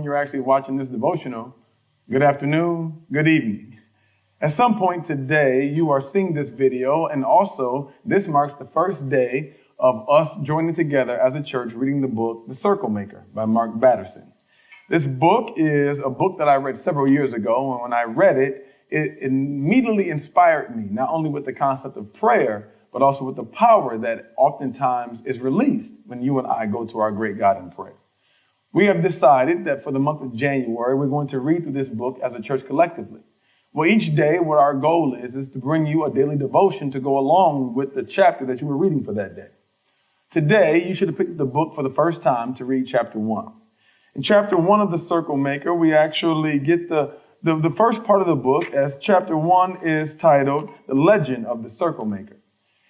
when you're actually watching this devotional, good afternoon, good evening. At some point today, you are seeing this video, and also this marks the first day of us joining together as a church reading the book, The Circle Maker by Mark Batterson. This book is a book that I read several years ago, and when I read it, it immediately inspired me, not only with the concept of prayer, but also with the power that oftentimes is released when you and I go to our great God in prayer. We have decided that for the month of January, we're going to read through this book as a church collectively. Well, each day, what our goal is to bring you a daily devotion to go along with the chapter that you were reading for that day. Today, you should have picked up the book for the first time to read chapter 1. In chapter 1 of The Circle Maker, we actually get the first part of the book, as chapter 1 is titled, The Legend of the Circle Maker.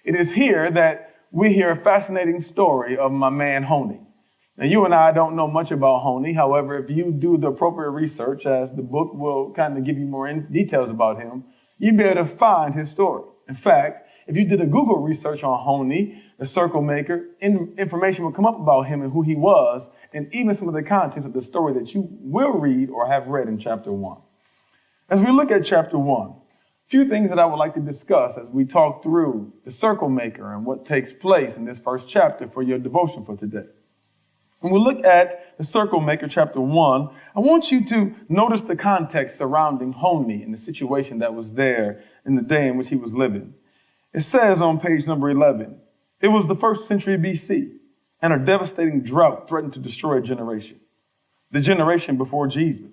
It is here that we hear a fascinating story of my man, Honey. Now, you and I don't know much about Honey. However, if you do the appropriate research, as the book will kind of give you more details about him, you'll be able to find his story. In fact, if you did a Google research on Honey, the Circle Maker, information will come up about him and who he was, and even some of the contents of the story that you will read or have read in chapter 1. As we look at chapter 1, a few things that I would like to discuss as we talk through the Circle Maker and what takes place in this first chapter for your devotion for today. When we look at the Circle Maker, chapter 1, I want you to notice the context surrounding Honey and the situation that was there in the day in which he was living. It says on page number 11, it was the 1st century BC, and a devastating drought threatened to destroy a generation. The generation before Jesus.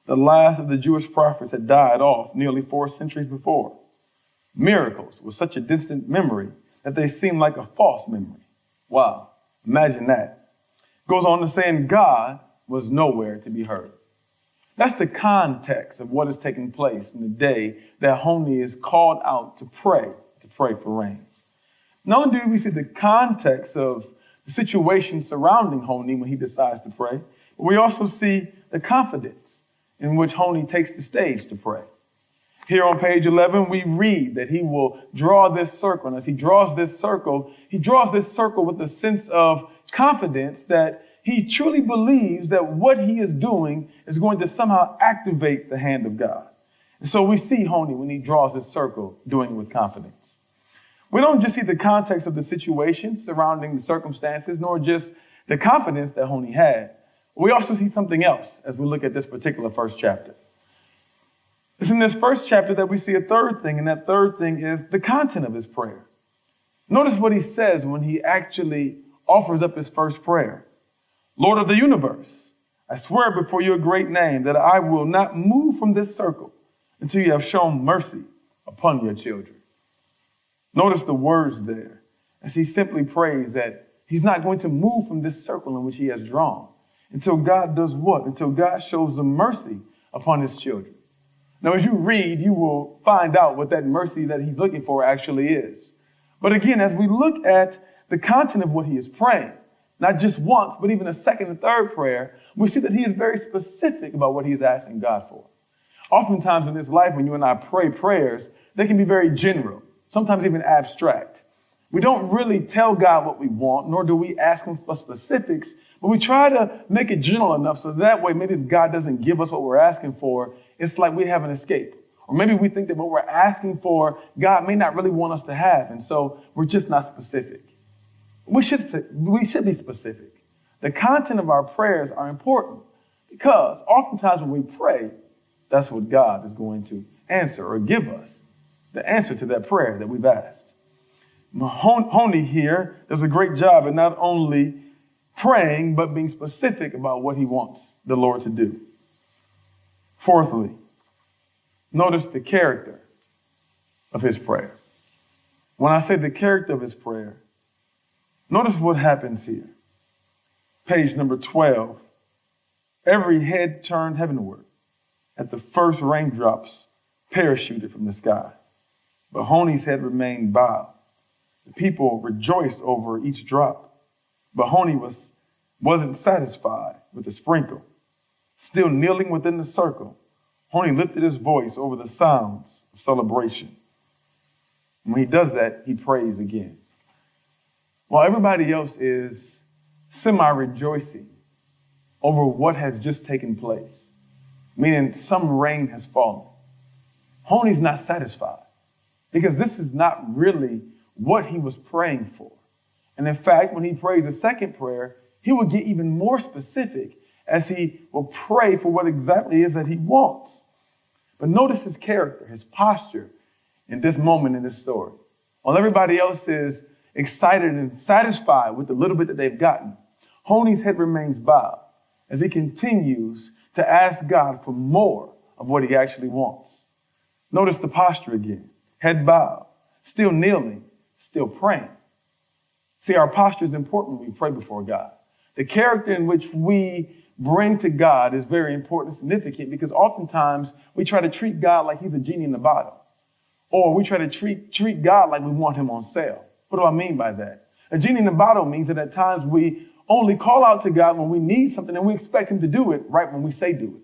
The last of the Jewish prophets had died off nearly 4 centuries before. Miracles were such a distant memory that they seemed like a false memory. Wow, imagine that. Goes on to saying God was nowhere to be heard. That's the context of what is taking place in the day that Honey is called out to pray for rain. Not only do we see the context of the situation surrounding Honey when he decides to pray, but we also see the confidence in which Honey takes the stage to pray. Here on page 11, we read that he will draw this circle. And as he draws this circle with a sense of confidence that he truly believes that what he is doing is going to somehow activate the hand of God. And so we see Honey, when he draws this circle, doing it with confidence. We don't just see the context of the situation surrounding the circumstances, nor just the confidence that Honey had. We also see something else as we look at this particular first chapter. It's in this first chapter that we see a third thing, and that third thing is the content of his prayer. Notice what he says when he actually offers up his first prayer. Lord of the universe, I swear before your great name that I will not move from this circle until you have shown mercy upon your children. Notice the words there as he simply prays that he's not going to move from this circle in which he has drawn until God does what? Until God shows the mercy upon his children. Now, as you read, you will find out what that mercy that he's looking for actually is. But again, as we look at the content of what he is praying, not just once, but even a second and third prayer, we see that he is very specific about what he is asking God for. Oftentimes in this life, when you and I pray prayers, they can be very general, sometimes even abstract. We don't really tell God what we want, nor do we ask him for specifics, but we try to make it general enough so that way maybe if God doesn't give us what we're asking for, it's like we have an escape. Or maybe we think that what we're asking for, God may not really want us to have, and so we're just not specific. We should be specific. The content of our prayers are important because oftentimes when we pray, that's what God is going to answer or give us, the answer to that prayer that we've asked. Honey here does a great job in not only praying, but being specific about what he wants the Lord to do. Fourthly, notice the character of his prayer. When I say the character of his prayer, notice what happens here. Page number 12. Every head turned heavenward at the first raindrops parachuted from the sky. But Honey's head remained bowed. The people rejoiced over each drop. But Honey wasn't satisfied with the sprinkle. Still kneeling within the circle, Honey lifted his voice over the sounds of celebration. And when he does that, he prays again. While everybody else is semi-rejoicing over what has just taken place, meaning some rain has fallen. Honey's not satisfied because this is not really what he was praying for. And in fact, when he prays a second prayer, he will get even more specific as he will pray for what exactly it is that he wants. But notice his character, his posture in this moment in this story. While everybody else is excited and satisfied with the little bit that they've gotten, Honey's head remains bowed as he continues to ask God for more of what he actually wants. Notice the posture again, head bowed, still kneeling, still praying. See, our posture is important when we pray before God. The character in which we bring to God is very important and significant because oftentimes we try to treat God like he's a genie in the bottle. Or we try to treat God like we want him on sale. What do I mean by that? A genie in the bottle means that at times we only call out to God when we need something and we expect him to do it right when we say do it.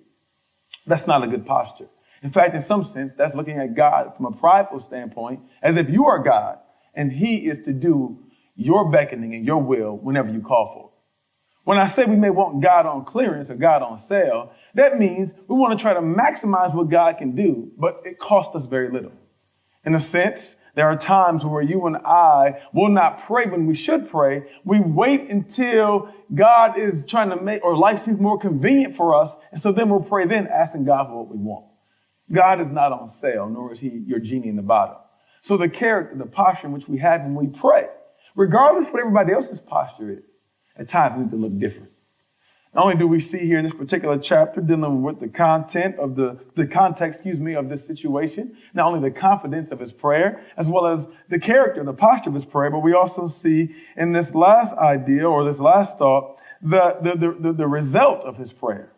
That's not a good posture. In fact, in some sense, that's looking at God from a prideful standpoint as if you are God and he is to do your beckoning and your will whenever you call for it. When I say we may want God on clearance or God on sale, that means we want to try to maximize what God can do, but it costs us very little. In a sense, there are times where you and I will not pray when we should pray. We wait until God is trying to make, or life seems more convenient for us. And so then we'll pray then, asking God for what we want. God is not on sale, nor is he your genie in the bottle. So the character, the posture in which we have when we pray, regardless of what everybody else's posture is, at times need to look different. Not only do we see here in this particular chapter dealing with the content of the context, of this situation, not only the confidence of his prayer, as well as the character, the posture of his prayer, but we also see in this last idea or this last thought, the result of his prayer.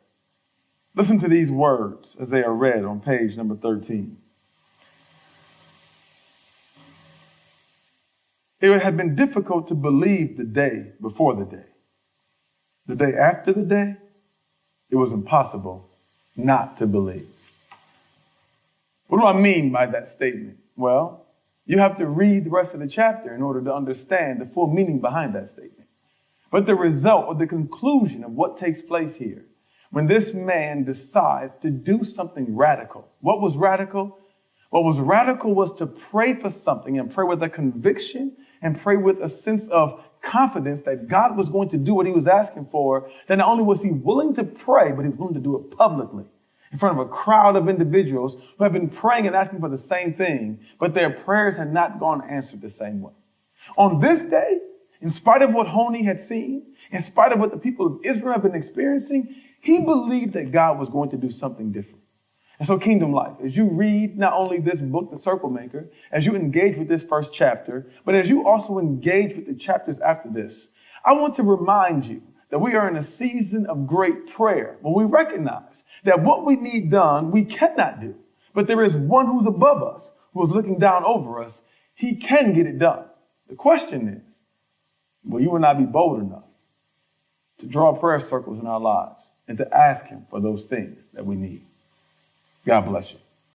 Listen to these words as they are read on page number 13. It had been difficult to believe the day before the day. The day after the day, it was impossible not to believe. What do I mean by that statement? Well, you have to read the rest of the chapter in order to understand the full meaning behind that statement. But the result or the conclusion of what takes place here, when this man decides to do something radical. What was radical? What was radical was to pray for something and pray with a conviction and pray with a sense of confidence that God was going to do what he was asking for. That not only was he willing to pray, but he was willing to do it publicly in front of a crowd of individuals who have been praying and asking for the same thing, but their prayers had not gone answered the same way. On this day, in spite of what Honi had seen, in spite of what the people of Israel have been experiencing, he believed that God was going to do something different. And so Kingdom Life, as you read not only this book, The Circle Maker, as you engage with this first chapter, but as you also engage with the chapters after this, I want to remind you that we are in a season of great prayer when we recognize that what we need done, we cannot do. But there is one who's above us, who is looking down over us. He can get it done. The question is, will you and I be bold enough to draw prayer circles in our lives and to ask him for those things that we need? God bless you.